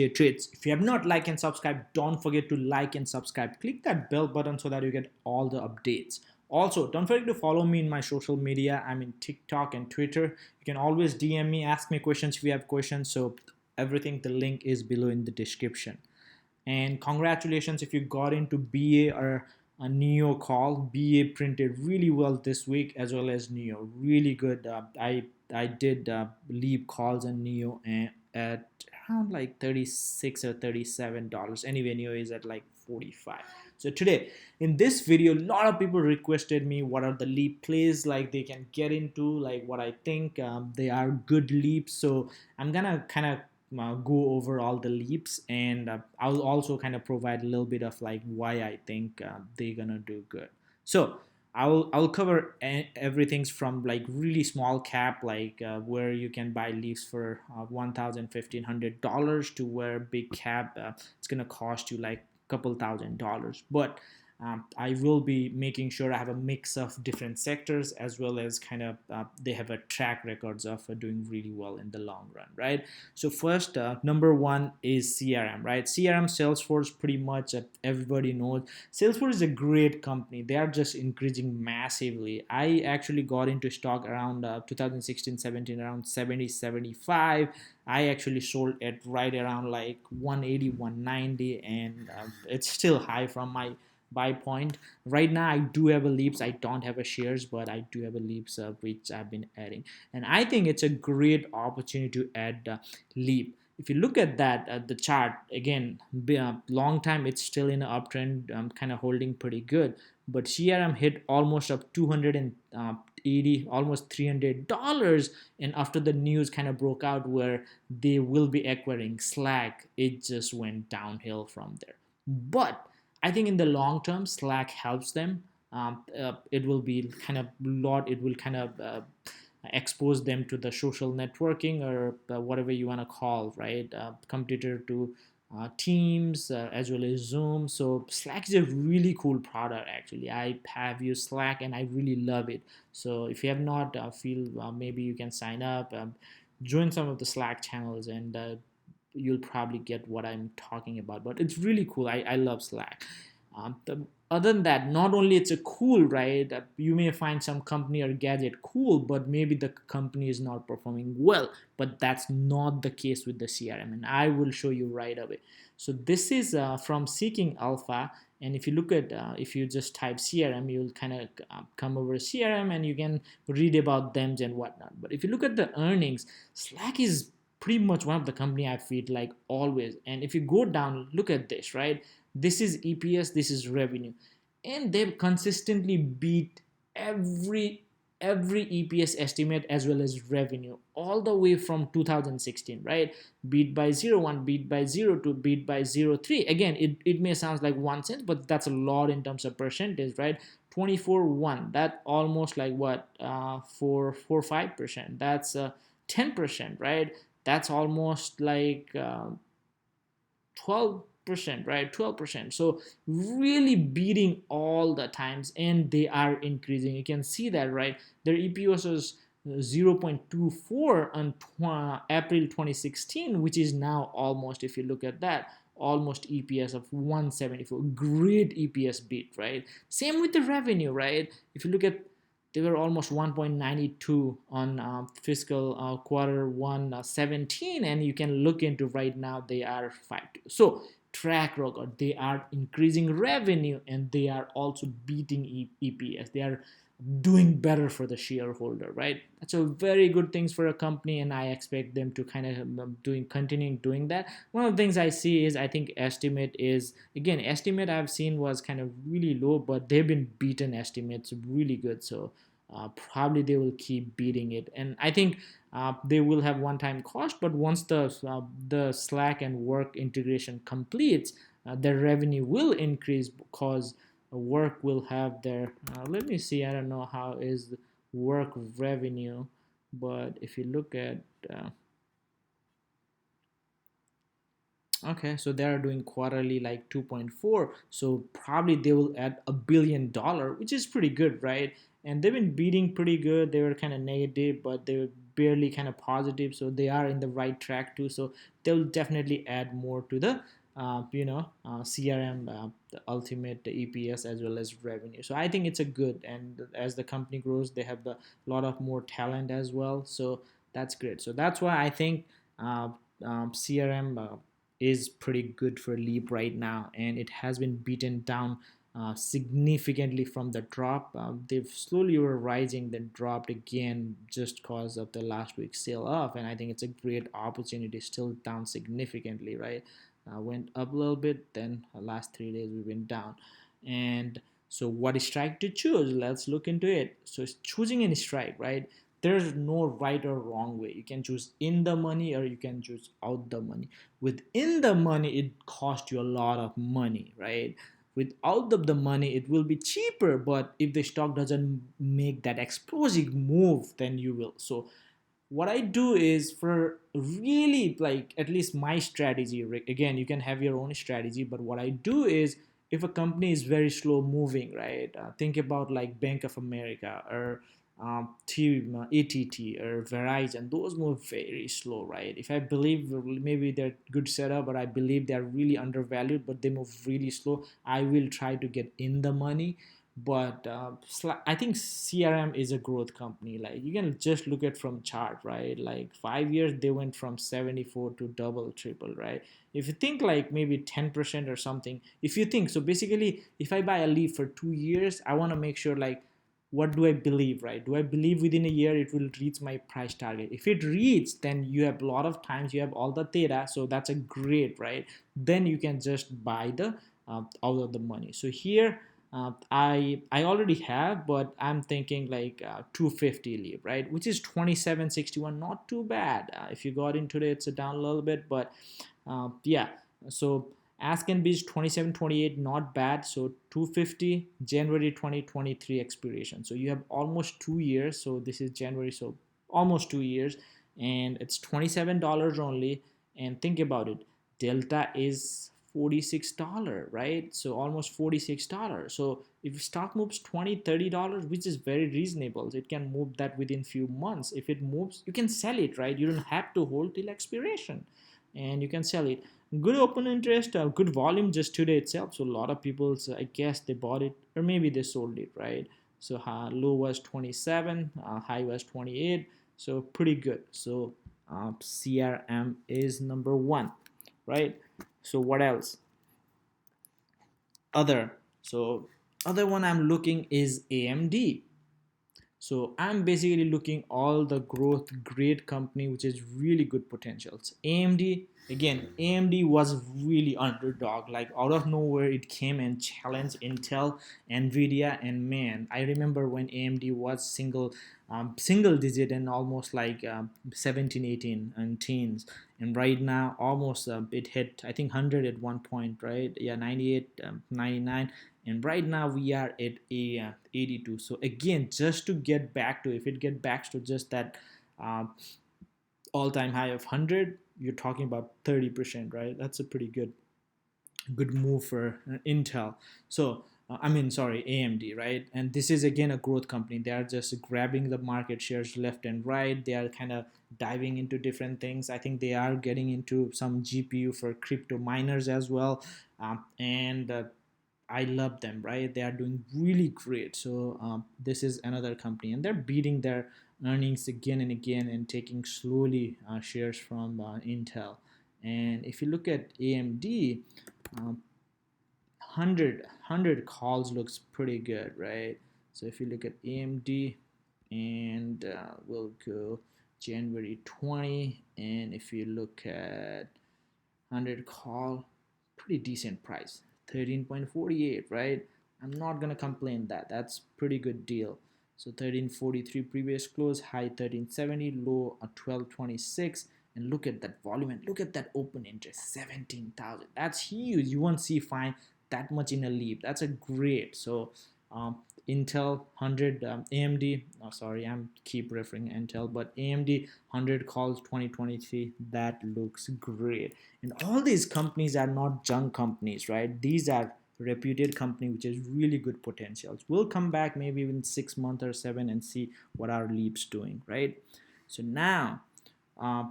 trades. If you have not liked and subscribed, don't forget to like and subscribe. Click that bell button so that you get all the updates. Also, don't forget to follow me in my social media. I'm in TikTok and Twitter. You can always DM me, ask me questions if you have questions. So everything, the link is below in the description. And congratulations if you got into BA or a Neo call. BA printed really well this week, as well as Neo. Really good. I did leave calls on Neo and at around like 36 or $37. Anyway, Neo is at like 45. So today in this video, a lot of people requested me what are the leap plays like they can get into, like what I think they are good leaps. So I'm gonna kind of go over all the leaps, and I'll also kind of provide a little bit of like why I think they're gonna do good. So I'll cover everything from like really small cap, like where you can buy leaps for $1,500 to where big cap it's gonna cost you like a couple $1,000. But I will be making sure I have a mix of different sectors, as well as kind of they have a track records of doing really well in the long run, right? So first, number one is CRM, right? CRM, Salesforce, pretty much everybody knows. Salesforce is a great company. They are just increasing massively. I actually got into stock around 2016-17, around 70, 75. I actually sold it right around like 180, 190, and it's still high from my buy point. Right now I do have a leaps. I don't have a shares, but I do have a leaps which I've been adding, and I think it's a great opportunity to add leap. If you look at that the chart again, long time it's still in an uptrend, kind of holding pretty good, but CRM hit almost up 280, almost $300, and after the news kind of broke out where they will be acquiring Slack, it just went downhill from there. But I think in the long term, Slack helps them. It will be kind of lot. It will kind of expose them to the social networking, or whatever you want to call, right? Competitor to Teams, as well as Zoom. So Slack is a really cool product. Actually, I have used Slack and I really love it. So if you have not, feel maybe you can sign up, join some of the Slack channels, and you'll probably get what I'm talking about. But it's really cool. I love Slack. Other than that, not only it's a cool, right? You may find some company or gadget cool, but maybe the company is not performing well. But that's not the case with the CRM, and I will show you right away. So this is from Seeking Alpha, and if you look at if you just type CRM, you'll kind of come over CRM and you can read about them and whatnot. But if you look at the earnings, Slack is pretty much one of the company I feel like always. And if you go down, look at this, right? This is EPS, this is revenue, and they've consistently beat every EPS estimate as well as revenue all the way from 2016, right? Beat by 0.1, beat by 0.2, beat by 0.3. Again, it may sound like 1 cent, but that's a lot in terms of percentage, right? 24.1, that almost like what 4.5%. That's 10%, right? That's almost like 12%, right? 12%. So really beating all the times, and they are increasing. You can see that, right? Their EPS was 0.24 on April 2016, which is now almost, if you look at that, almost EPS of 174. Great EPS beat, right? Same with the revenue, right? If you look at, they were almost 1.92 on fiscal quarter 1 17, and you can look into right now they are 5. So track record, they are increasing revenue, and they are also beating EPS. They are doing better for the shareholder, right? That's a very good things for a company, and I expect them to kind of continuing doing that. One of the things I see is, I think estimate is, again, estimate I've seen was kind of really low, but they've been beaten estimates really good. So probably they will keep beating it, and I think they will have one-time cost, but once the Slack and Work integration completes, their revenue will increase because Work will have their let me see, I don't know how is Work revenue, but if you look at okay, so they are doing quarterly like 2.4, so probably they will add $1 billion, which is pretty good, right? And they've been beating pretty good. They were kind of negative, but they were barely kind of positive, so they are in the right track too. So they'll definitely add more to the CRM, the ultimate EPS as well as revenue. So I think it's a good, and as the company grows, they have a lot of more talent as well. So that's great. So that's why I think CRM is pretty good for Leap right now, and it has been beaten down significantly from the drop. They've slowly were rising, then dropped again just because of the last week's sale off, and I think it's a great opportunity. Still down significantly, right? Went up a little bit, then last 3 days we went down. And so what strike to choose? Let's look into it. So it's choosing a strike, right? There's no right or wrong way. You can choose in the money or you can choose out the money. Within the money, it costs you a lot of money, right? Without the money, it will be cheaper, but if the stock doesn't make that explosive move, then you will. So what I do is, for really, like, at least my strategy, again, you can have your own strategy, but what I do is, if a company is very slow moving, right, think about like Bank of America or ATT or Verizon. Those move very slow, right? If I believe maybe they're good setup, but I believe they're really undervalued, but they move really slow, I will try to get in the money. But I think CRM is a growth company. Like, you can just look at from chart, right? Like 5 years they went from 74 to double triple, right? If you think like maybe 10% or something, if you think so, basically if I buy a leaf for 2 years, I want to make sure, like, what do I believe, right? Do I believe within a year it will reach my price target? If it reaches, then you have a lot of times, you have all the data, so that's a great, right? Then you can just buy the out of the money. So here I already have, but I'm thinking like 250 leave, right? Which is 27.61, not too bad. If you got in today, it's a down a little bit, but yeah. So Ask and Beach 27.28, not bad. So 250 January 2023 expiration. So you have almost 2 years. So this is January, so almost 2 years, and it's $27 only. And think about it, delta is $46, right? So almost $46. So if stock moves $20-30, which is very reasonable, it can move that within few months. If it moves, you can sell it, right? You don't have to hold till expiration, and you can sell it. Good open interest, good volume just today itself. So a lot of people, so I guess they bought it, or maybe they sold it, right? So low was 27, high was 28. So pretty good. So CRM is number one, right? So what else? Other. So other one I'm looking is AMD. So I'm basically looking all the growth great company which is really good potentials. AMD, again, AMD was really underdog, like out of nowhere it came and challenged Intel, Nvidia, and man, I remember when AMD was single digit and almost like 17, 18 and teens, and right now almost it hit, I think, 100 at one point, right? Yeah, 98, 99, and right now we are at 82. So again, just to get back to, if it get back to just that uh, all-time high of 100, you're talking about 30%, right? That's a pretty good move for Intel. So I mean, sorry, AMD, right? And this is again a growth company. They are just grabbing the market shares left and right. They are kind of diving into different things. I think they are getting into some GPU for crypto miners as well. And I love them, right? They are doing really great. So this is another company, and they're beating their earnings again and again and taking slowly shares from Intel. And if you look at AMD, 100 calls looks pretty good, right? So if you look at AMD, and we'll go January 20, and if you look at 100 call, pretty decent price, 13.48, right? I'm not gonna complain, that's pretty good deal. So 1343 previous close, high 1370, low 1226. And look at that volume, and look at that open interest, 17,000. That's huge. You won't see fine that much in a leap. That's a great. So Intel 100, AMD, oh sorry, I'm keep referring Intel, but AMD 100 calls 2023, that looks great. And all these companies are not junk companies, right? These are reputed company which is really good potentials. We'll come back maybe in 6 months or 7 and see what our leaps doing, right? So uh,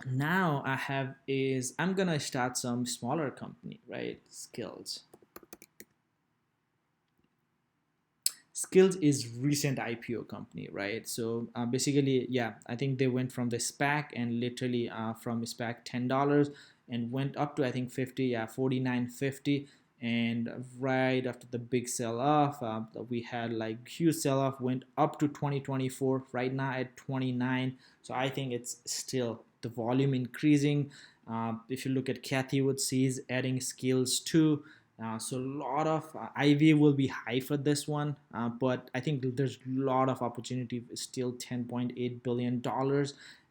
now I have is I'm gonna start some smaller company, right? Skills is recent IPO company, right? So basically, yeah, I think they went from the SPAC and literally from SPAC $10 and went up to I think 50, yeah, 49.50. And right after the big sell off, we had like huge sell off, went up to 2024, right now at 29. So I think it's still the volume increasing. If you look at Kathy Wood, she's adding skills too. So a lot of IV will be high for this one, but I think there's a lot of opportunity. Still $10.8 billion,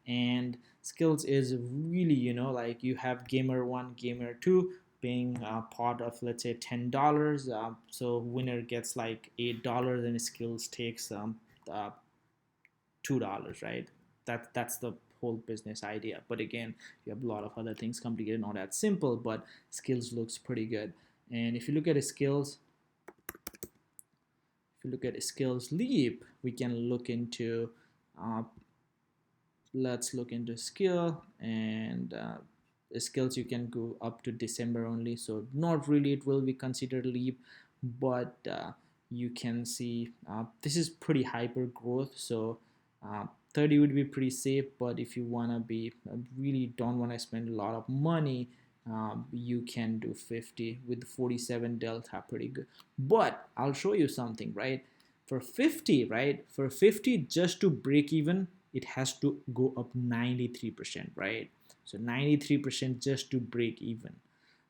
and skills is really, like you have gamer one, gamer two being part of, let's say, $10. So winner gets like $8, and skills takes uh, $2, right? That's the whole business idea. But again, you have a lot of other things complicated, not that simple, but skills looks pretty good. And if you look at skills, leap, we can look into uh, let's look into skill, and skills you can go up to December only, so not really it will be considered leap, but you can see this is pretty hyper growth. So 30 would be pretty safe, but if you want to be really don't want to spend a lot of money, you can do 50 with 47 delta, pretty good. But I'll show you something, right? For 50, right? For 50, just to break even, it has to go up 93%, right? So 93% just to break even.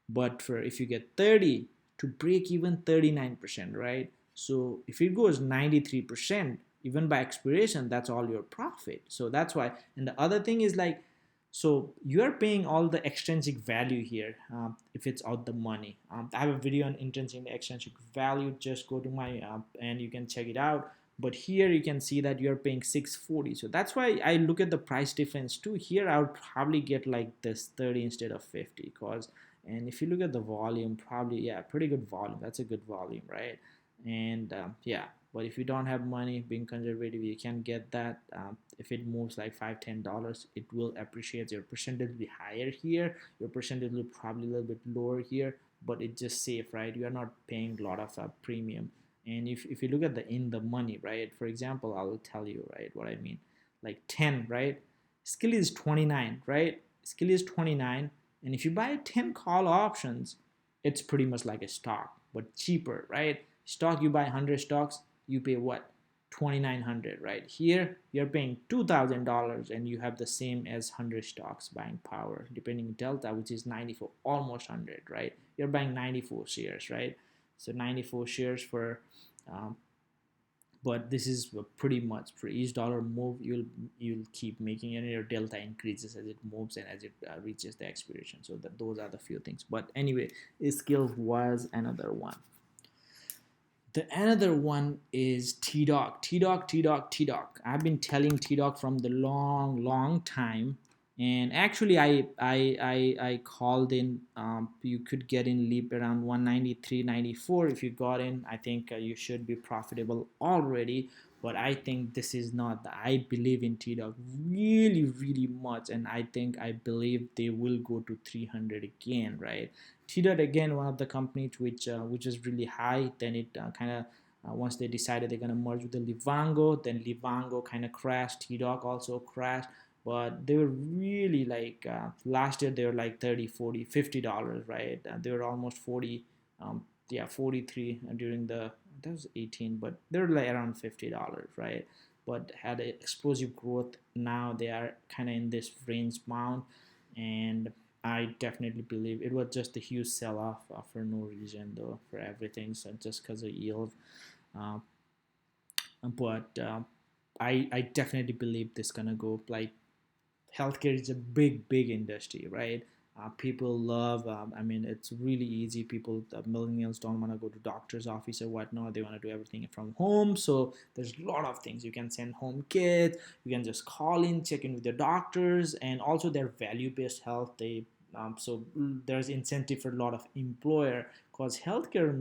But for if you get 30 to break even, 39%, right? So if it goes 93%, even by expiration, that's all your profit. So that's why. And the other thing is like, so you are paying all the extrinsic value here if it's out the money. I have a video on intrinsic extrinsic value. Just go to my and you can check it out. But here you can see that you're paying 640. So that's why I look at the price difference too. Here I would probably get like this 30 instead of 50, because, and if you look at the volume, probably, yeah, pretty good volume. That's a good volume, right? And yeah, but if you don't have money, being conservative, you can get that. If it moves like $5-10, it will appreciate. Your percentage will be higher here, your percentage will probably a little bit lower here, but it's just safe, right? You are not paying a lot of premium. And if you look at the in the money, right, for example, I'll tell you, right, what I mean. Like 10, right? Skill is 29, right? Skill is 29, and if you buy 10 call options, it's pretty much like a stock but cheaper, right? Stock, you buy 100 stocks, you pay what, 2,900, right? Here you're paying $2,000 and you have the same as 100 stocks buying power, depending delta, which is 94, almost 100, right? You're buying 94 shares, right? So 94 shares for um, but this is pretty much for each dollar move, you'll keep making it, and your delta increases as it moves and as it reaches the expiration. So that those are the few things. But anyway, skills was another one. The another one is TDOC. TDOC. I've been telling TDOC from the long time, and actually I called in. You could get in leap around 193.94. If you got in, I think you should be profitable already. But I think this is not. I believe in TDOC really much, and I believe they will go to 300 again, right? TDOT again, one of the companies which is really high. Then it kind of once they decided they're gonna merge with the Livongo, then Livongo kind of crashed. TDOC also crashed, but they were really like last year they were like 30, 40, $50, right? They were almost 40, yeah, 43 during the, that was 18, but they were like around $50, right? But had explosive growth. Now they are kind of in this range bound, and I definitely believe it was just a huge sell-off for no reason though, for everything, so just because of yield. Uh, but I definitely believe this gonna go like healthcare is a big industry, right? People love. I mean, it's really easy. People, the millennials don't want to go to doctor's office or whatnot. They want to do everything from home. So there's a lot of things you can send home kids. You can just call in, check in with your doctors, and also their value-based health. They So there's incentive for a lot of employer, because healthcare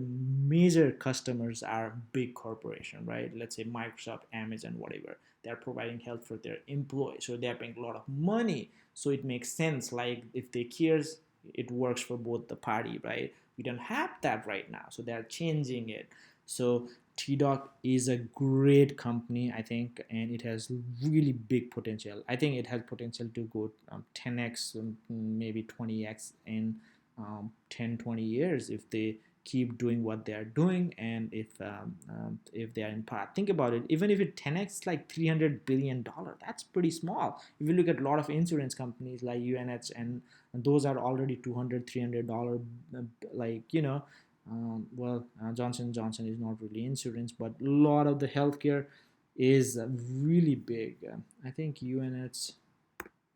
major customers are big corporation, right? Let's say Microsoft, Amazon, whatever. They're providing health for their employees, so they're paying a lot of money. So it makes sense, like if they cares, it works for both the party, right? We don't have that right now, so they're changing it. So TDOC is a great company, I think, and it has really big potential. I think it has potential to go 10x, maybe 20x in 10, 20 years if they keep doing what they are doing, and if they are in path. Think about it. Even if it 10x, like $300 billion, that's pretty small. If you look at a lot of insurance companies like UNH, and those are already $200, $300, like Johnson Johnson is not really insurance, but a lot of the healthcare is really big. I think United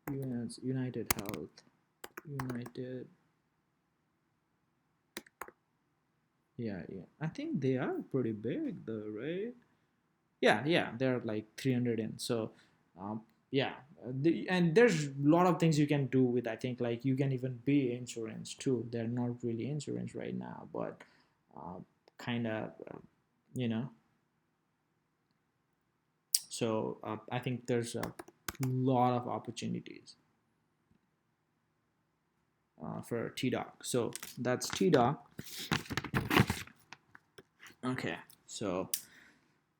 Health, United, yeah. I think they are pretty big though, right? Yeah, they're like 300 in. So, um, yeah, and there's a lot of things you can do with. I think like you can even be insurance too. They're not really insurance right now, but kind of, you know. So I think there's a lot of opportunities for TDOC. So that's TDOC. Okay, so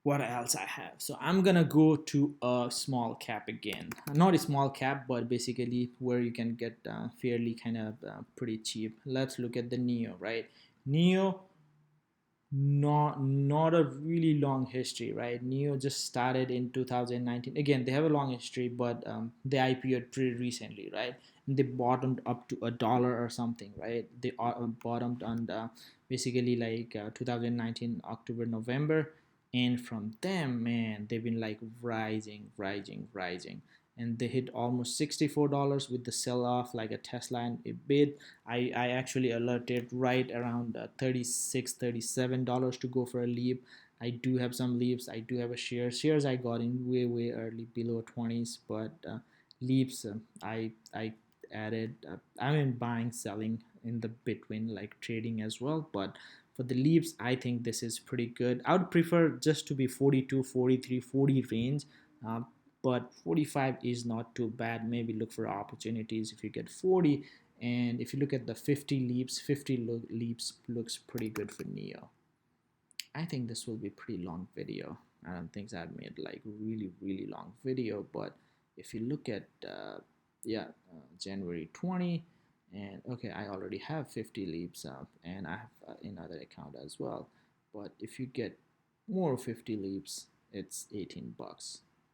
what else I have? So I'm gonna go to a small cap again. Not a small cap, but basically where you can get fairly kind of pretty cheap. Let's look at the Neo, right? Neo, not a really long history, right? Neo just started in 2019. Again, they have a long history, but they IPO'd pretty recently, right? And they bottomed up to $1 or something, right? They bottomed on basically like 2019 October, November, and from them, man, they've been like rising, and they hit almost $64 with the sell-off like a Tesla and a bit. I actually alerted right around $36, $37 to go for a leap. I do have some leaps. I do have a shares I got in way early, below 20s, but leaps I added. I'm in buying, selling in the between, like trading as well. But for the leaps, I think this is pretty good. I would prefer just to be 42, 43, 40 range. uh, but 45 is not too bad. Maybe look for opportunities if you get 40. And if you look at the 50 leaps, leaps looks pretty good for Neo. I think this will be a pretty long video. I don't think I've made like really long video, but if you look at January 20, and okay, I already have 50 leaps up, and I have another account as well. But if you get more 50 leaps, it's $18,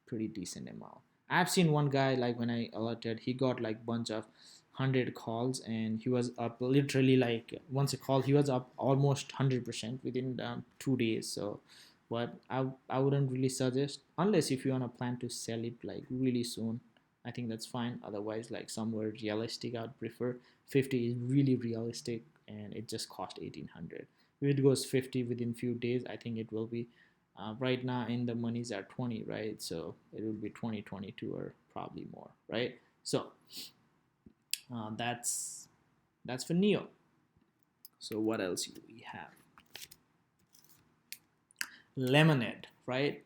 pretty decent amount. I've seen one guy, like when I alerted, he got like bunch of 100 calls, and he was up literally like once a call he was up almost 100% within 2 days. So but I wouldn't really suggest, unless if you want to plan to sell it like really soon. I think that's fine. Otherwise, like somewhere realistic, I'd prefer 50 is really realistic, and it just cost 1800. If it goes 50 within few days, I think it will be right now in the monies are 20, right? So it will be 2022 or probably more, right? So that's for Neo. So what else do we have? Lemonade, right?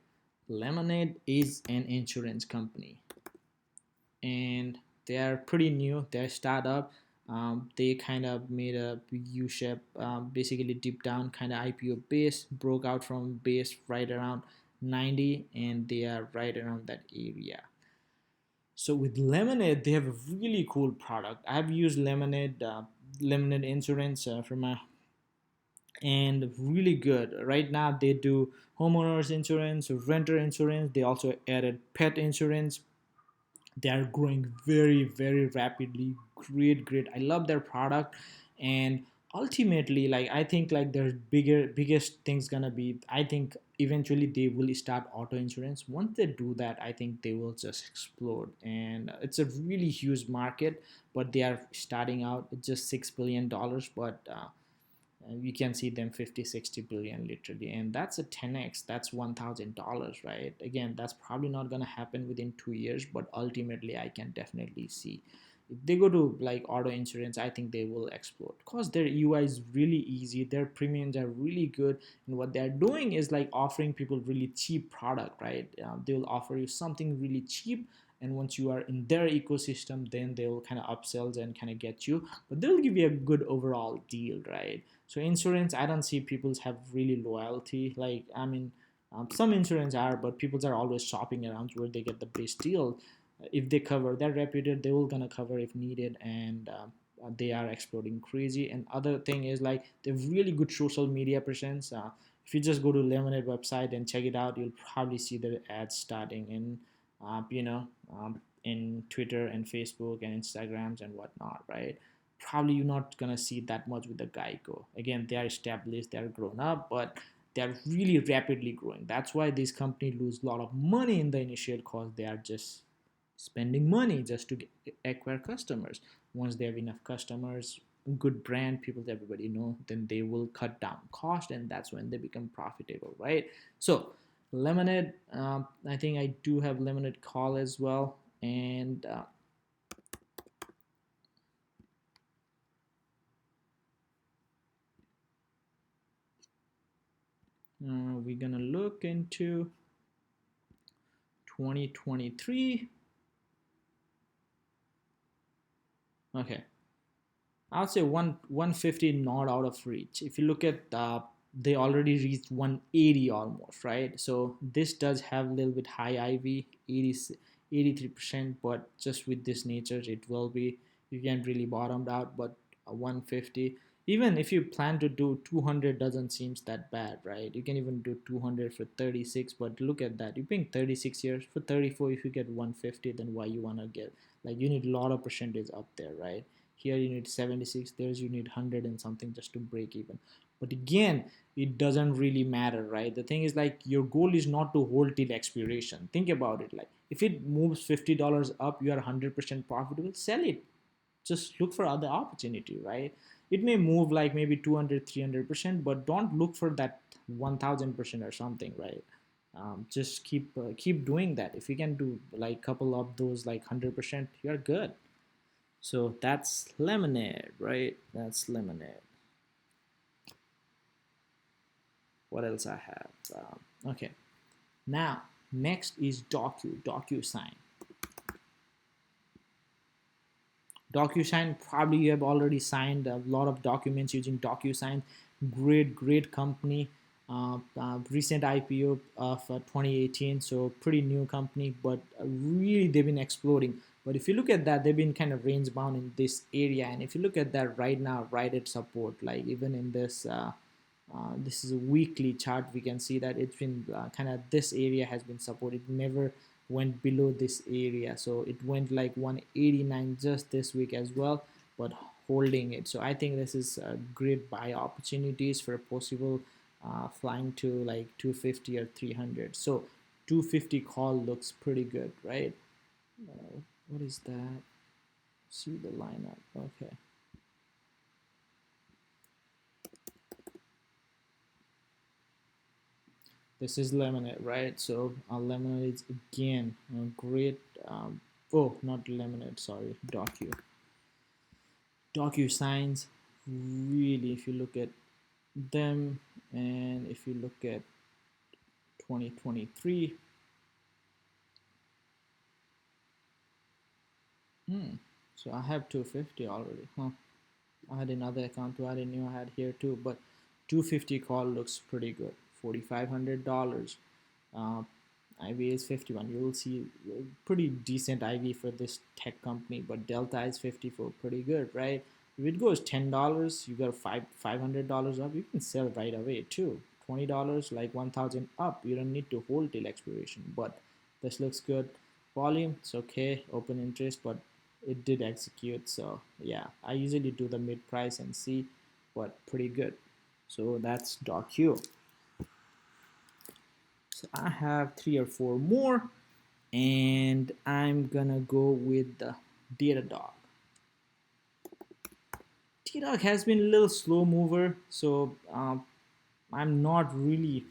Lemonade is an insurance company, and they are pretty new. They're a startup. They kind of made a U-shape, basically deep down kind of IPO base, broke out from base right around 90, and they are right around that area. So with Lemonade, they have a really cool product. I've used Lemonade Insurance for my, and really good. Right now, they do homeowners insurance, renter insurance. They also added pet insurance. They are growing very rapidly. Great. I love their product, and ultimately, like I think like their biggest thing's gonna be, I think eventually they will start auto insurance. Once they do that, I think they will just explode, and it's a really huge market. But they are starting out. It's just $6 billion, but you can see them 50, 60 billion literally, and that's a 10x. That's $1,000, right? Again, that's probably not going to happen within 2 years, but ultimately I can definitely see. If they go to like auto insurance, I think they will explode because their UI is really easy, their premiums are really good, and what they're doing is like offering people really cheap product, right? They will offer you something really cheap, and once you are in their ecosystem, then they'll kind of upsells and kind of get you, but they'll give you a good overall deal, right? So insurance, I don't see people have really loyalty. Like, I mean, some insurance are, but people are always shopping around where they get the best deal. If they cover, they're reputed, they will gonna cover if needed, and they are exploding crazy. And other thing is like they have really good social media presence. If you just go to Lemonade website and check it out, you'll probably see the ads starting in you know in Twitter and Facebook and Instagrams and whatnot, right? Probably you're not gonna see that much with the Geico. Again, they are established, they are grown up, but they are really rapidly growing. That's why these companies lose a lot of money in the initial cost. They are just spending money just to acquire customers. Once they have enough customers, good brand, people that everybody know, then they will cut down cost, and that's when they become profitable, right? So Lemonade, I think I do have Lemonade call as well, and we're gonna look into 2023. Okay, I would say 150 not out of reach. If you look at they already reached 180 almost, right? So this does have a little bit high IV, 83%, but just with this nature, it will be, you can't really bottomed out, but 150. Even if you plan to do 200, doesn't seems that bad, right? You can even do 200 for 36, but look at that. You're paying 36 years for 34. If you get 150, then why you wanna get, like, you need a lot of percentage up there, right? Here you need 76, there's you need 100 and something just to break even. But again, it doesn't really matter, right? The thing is like your goal is not to hold till expiration. Think about it, like if it moves $50 up, you are 100% profitable, sell it. Just look for other opportunity, right? It may move like maybe 200, 300%, but don't look for that 1000% or something, right? Just keep doing that. If you can do like couple of those like 100%, you're good. So that's Lemonade, right? That's Lemonade. What else I have? Okay, now next is Docusign. Docusign, probably you have already signed a lot of documents using Docusign. Great company. Recent IPO of 2018, so pretty new company, but really they've been exploding. But if you look at that, they've been kind of range bound in this area, and if you look at that right now, right at support, like even in this is a weekly chart, we can see that it's been kind of, this area has been supported, never went below this area, so it went like 189 just this week as well, but holding it. So I think this is great buy opportunities for possible flying to like 250 or 300. So 250 call looks pretty good, right? What is that? See the lineup. Okay, this is Lemonade, right? So Lemonade is again great. Oh, not Lemonade, sorry, DocuSigns. Really, if you look at them, and if you look at 2023, so I have 250 already, huh? I had another account too, I didn't know I had here too, but 250 call looks pretty good. $4,500. uh, IV is 51. You will see pretty decent IV for this tech company, but delta is 54. Pretty good, right? If it goes $10, you got $500 up. You can sell right away too. $20, like 1,000 up. You don't need to hold till expiration. But this looks good. Volume, it's okay. Open interest, but it did execute. So yeah, I usually do the mid price and see, but pretty good. So that's DOCU. So I have 3 or 4 more, and I'm gonna go with the Datadog. TDOC has been a little slow mover, so I'm not really,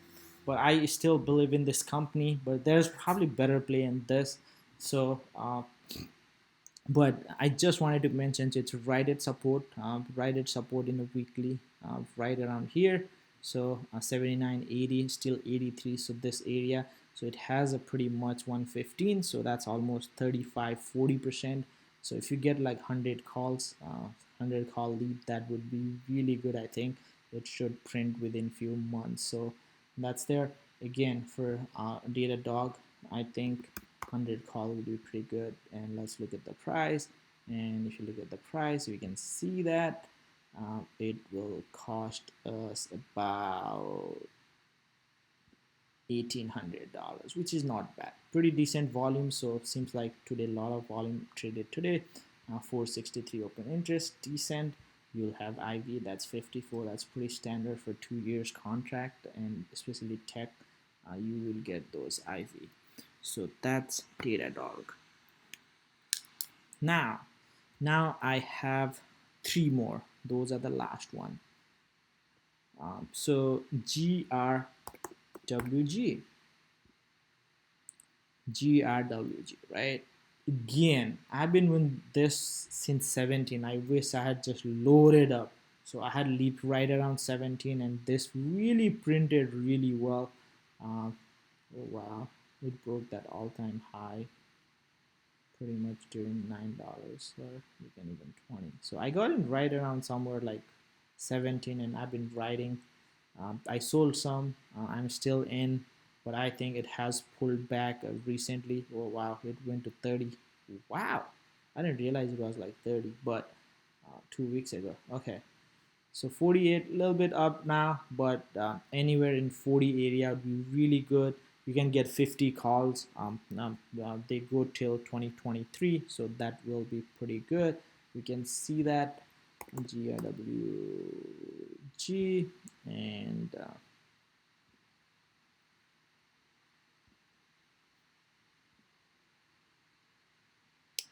but I still believe in this company. But there's probably better play in this. So But I just wanted to mention it's right at support in a weekly, right around here. So 79, 80, still 83. So this area, so it has a pretty much 115. So that's almost 35, 40%. So if you get like 100 calls, 100 call lead, that would be really good. I think it should print within few months. So that's there. Again, for Datadog, I think 100 call will be pretty good. And let's look at the price. And if you look at the price, we can see that it will cost us about $1,800, which is not bad. Pretty decent volume. So it seems like today a lot of volume traded today. 463 open interest, decent. You'll have IV, that's 54. That's pretty standard for 2 years contract, and especially tech, you will get those IV. So that's Datadog. Now I have 3 more. Those are the last one. So GRWG, right? Again, I've been with this since 17. I wish I had just loaded up. So I had leaped right around 17, and this really printed really well. Oh wow, it broke that all-time high pretty much during $9, or you can even 20. So I got in right around somewhere like 17, and I've been riding. I sold some. I'm still in, but I think it has pulled back recently. Oh wow, it went to 30. Wow, I didn't realize it was like 30, but 2 weeks ago. Okay, so 48, a little bit up now, but anywhere in 40 area would be really good. You can get 50 calls. They go till 2023, so that will be pretty good. You can see that GRWG, and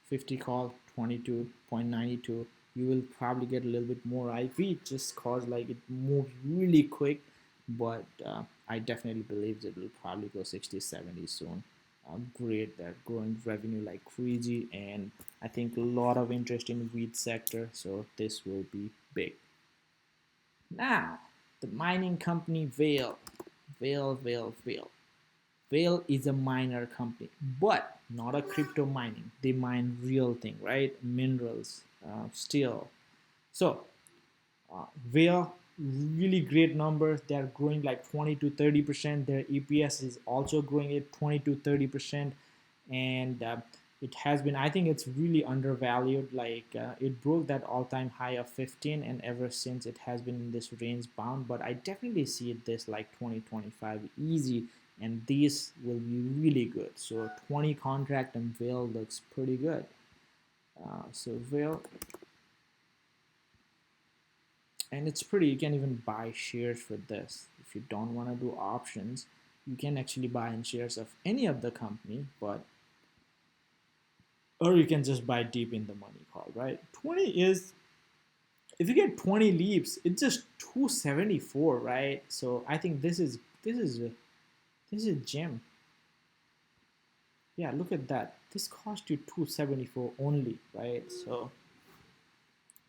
50 call 22.92. You will probably get a little bit more IV just cause like it moves really quick, but I definitely believe it will probably go 60, 70 soon. Great, they're growing revenue like crazy, and I think a lot of interest in wheat sector, so this will be big. Now, the mining company Vale. Vale is a miner company, but not a crypto mining. They mine real thing, right? Minerals, steel. So Vale, really great numbers. They are growing like 20 to 30%. Their EPS is also growing at 20 to 30%, and it has been. I think it's really undervalued. Like it broke that all-time high of 15, and ever since it has been in this range bound. But I definitely see it this like 2025 easy, and these will be really good. So 20 contract and Vale looks pretty good. So Vale, and it's pretty. You can even buy shares for this if you don't want to do options. You can actually buy in shares of any of the company, but or you can just buy deep in the money call, right? 20 is, if you get 20 leaps, it's just 274, right? So I think this is a gem. Yeah, look at that. This cost you 274 only, right? So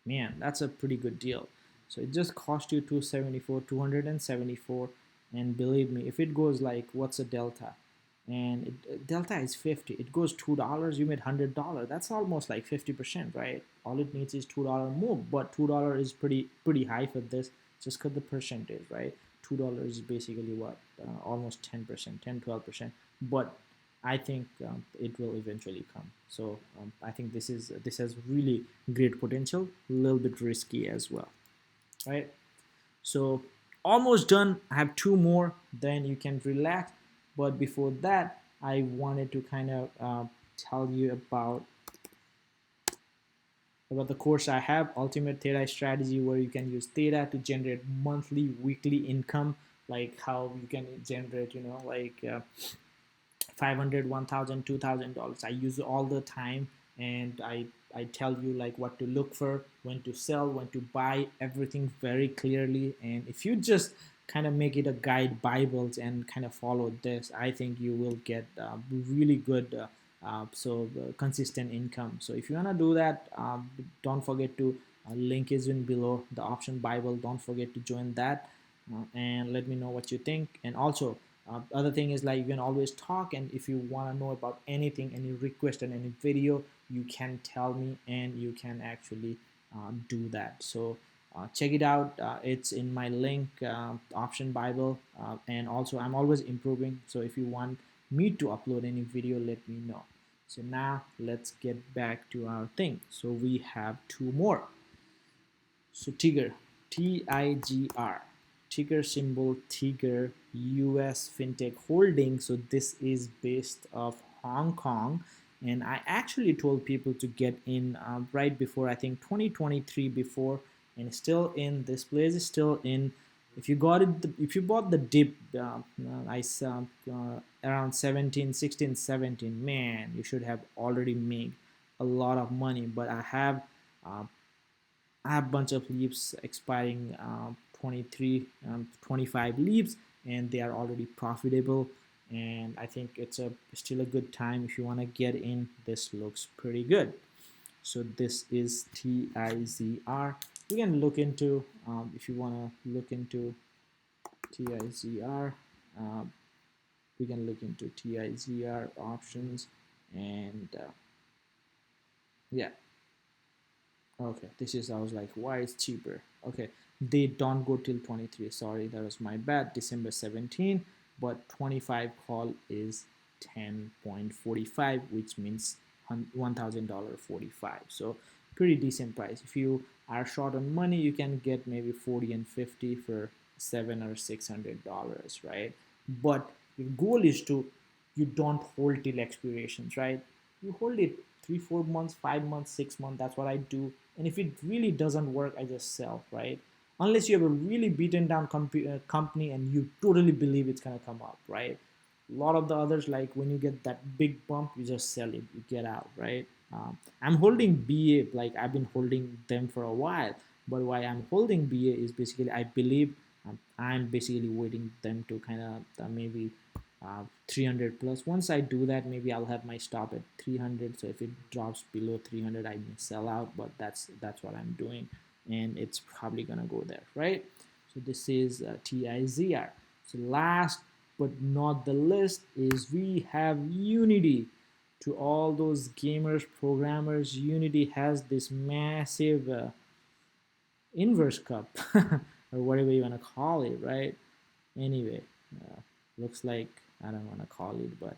man, that's a pretty good deal. So it just cost you 274, and believe me, if it goes like, what's a delta, and delta is 50, it goes $2, you made $100. That's almost like 50%, right? All it needs is $2 move, but $2 is pretty high for this, just because the percentage, right? $2 is basically what, almost 10%, 10-12%. But I think it will eventually come. So I think this has really great potential, a little bit risky as well, right? So almost done. I have 2 more, then you can relax. But before that, I wanted to kind of tell you about the course I have, Ultimate Theta Strategy, where you can use Theta to generate monthly, weekly income, like how you can generate, like 500, 1,000, $2,000. I use it all the time, and I tell you like what to look for, when to sell, when to buy, everything very clearly. And if you just kind of make it a guide Bibles and kind of follow this, I think you will get really good consistent income. So if you want to do that, don't forget to link is in below, the option Bible. Don't forget to join that, and let me know what you think. And also other thing is, like, you can always talk, and if you want to know about anything, any request and any video, you can tell me and you can actually do that. So check it out. It's in my link, option Bible, and also I'm always improving, so if you want me to upload any video, let me know. So now let's get back to our thing. So we have two more. So TIGR, TIGR, ticker symbol TIGR, US FinTech Holding. So this is based off Hong Kong, and I actually told people to get in right before, I think 2023 before, and still in. This place is still in. If you got it, if you bought the dip, I saw around 17, 16, 17, man, you should have already made a lot of money. But uh, I have a bunch of leaps expiring 23, 25 leaps, and they are already profitable. And I think it's still a good time if you want to get in. This looks pretty good. So this is TIZR. We can look into, if you want to look into TIZR, we can look into TIZR options, and yeah. Okay, this is, I was like, why is cheaper? Okay, they don't go till 23. Sorry, that was my bad. December 17, but 25 call is 10.45, which means $1,000.45. So pretty decent price. If you are short on money, you can get maybe 40 and 50 for $700 or $600, right? But your goal is to, you don't hold till expirations, right? You hold it 3-4 months, 5 months, 6 months. That's what I do. And if it really doesn't work, I just sell, right? Unless you have a really beaten down company and you totally believe it's gonna come up, right? A lot of the others, like when you get that big bump, you just sell it, you get out, right? I'm holding BA, like I've been holding them for a while, but why I'm holding BA is basically I believe I'm basically waiting them to kind of maybe 300 plus. Once I do that, maybe I'll have my stop at 300. So if it drops below 300, I may sell out, but that's what I'm doing, and it's probably gonna go there, right? So this is TIZR. So last but not the least is we have Unity. To all those gamers, programmers, Unity has this massive inverse cup or whatever you want to call it, right? Anyway, looks like, I don't want to call it, but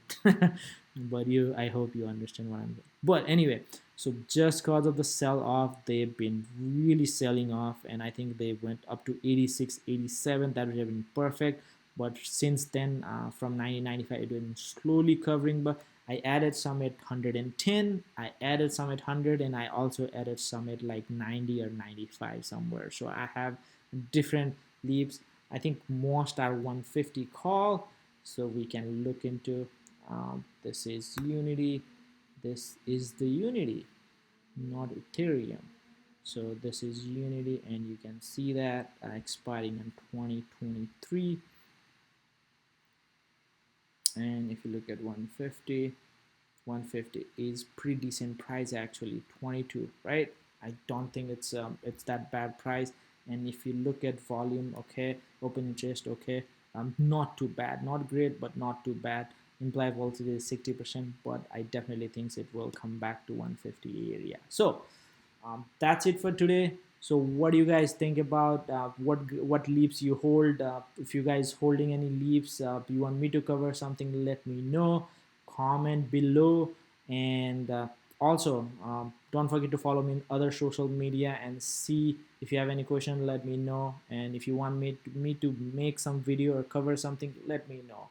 but I hope you understand what I'm doing. But anyway, so just because of the sell off, they've been really selling off, and I think they went up to 86, 87. That would have been perfect. But since then, from 1995, it's been slowly covering. But I added some at 110, I added some at 100, and I also added some at like 90 or 95 somewhere. So I have different leaps. I think most are 150 call. So we can look into, this is Unity. This is the Unity, not Ethereum. So this is Unity, and you can see that expiring in 2023. And if you look at 150, 150 is pretty decent price actually, 22, right? I don't think it's that bad price. And if you look at volume, okay, open interest, okay, not too bad, not great, but not too bad. Implied volatility is 60%, but I definitely think it will come back to 150 area. So that's it for today. So what do you guys think about what leaps you hold? If you guys holding any leaps, you want me to cover something, let me know. Comment below, and also don't forget to follow me in other social media, and see if you have any question, let me know. And if you want me to make some video or cover something, let me know.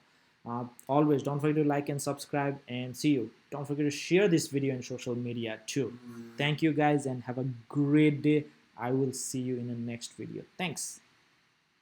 Always don't forget to like and subscribe, and see you. Don't forget to share this video in social media too. Thank you guys, and have a great day. I will see you in the next video. Thanks.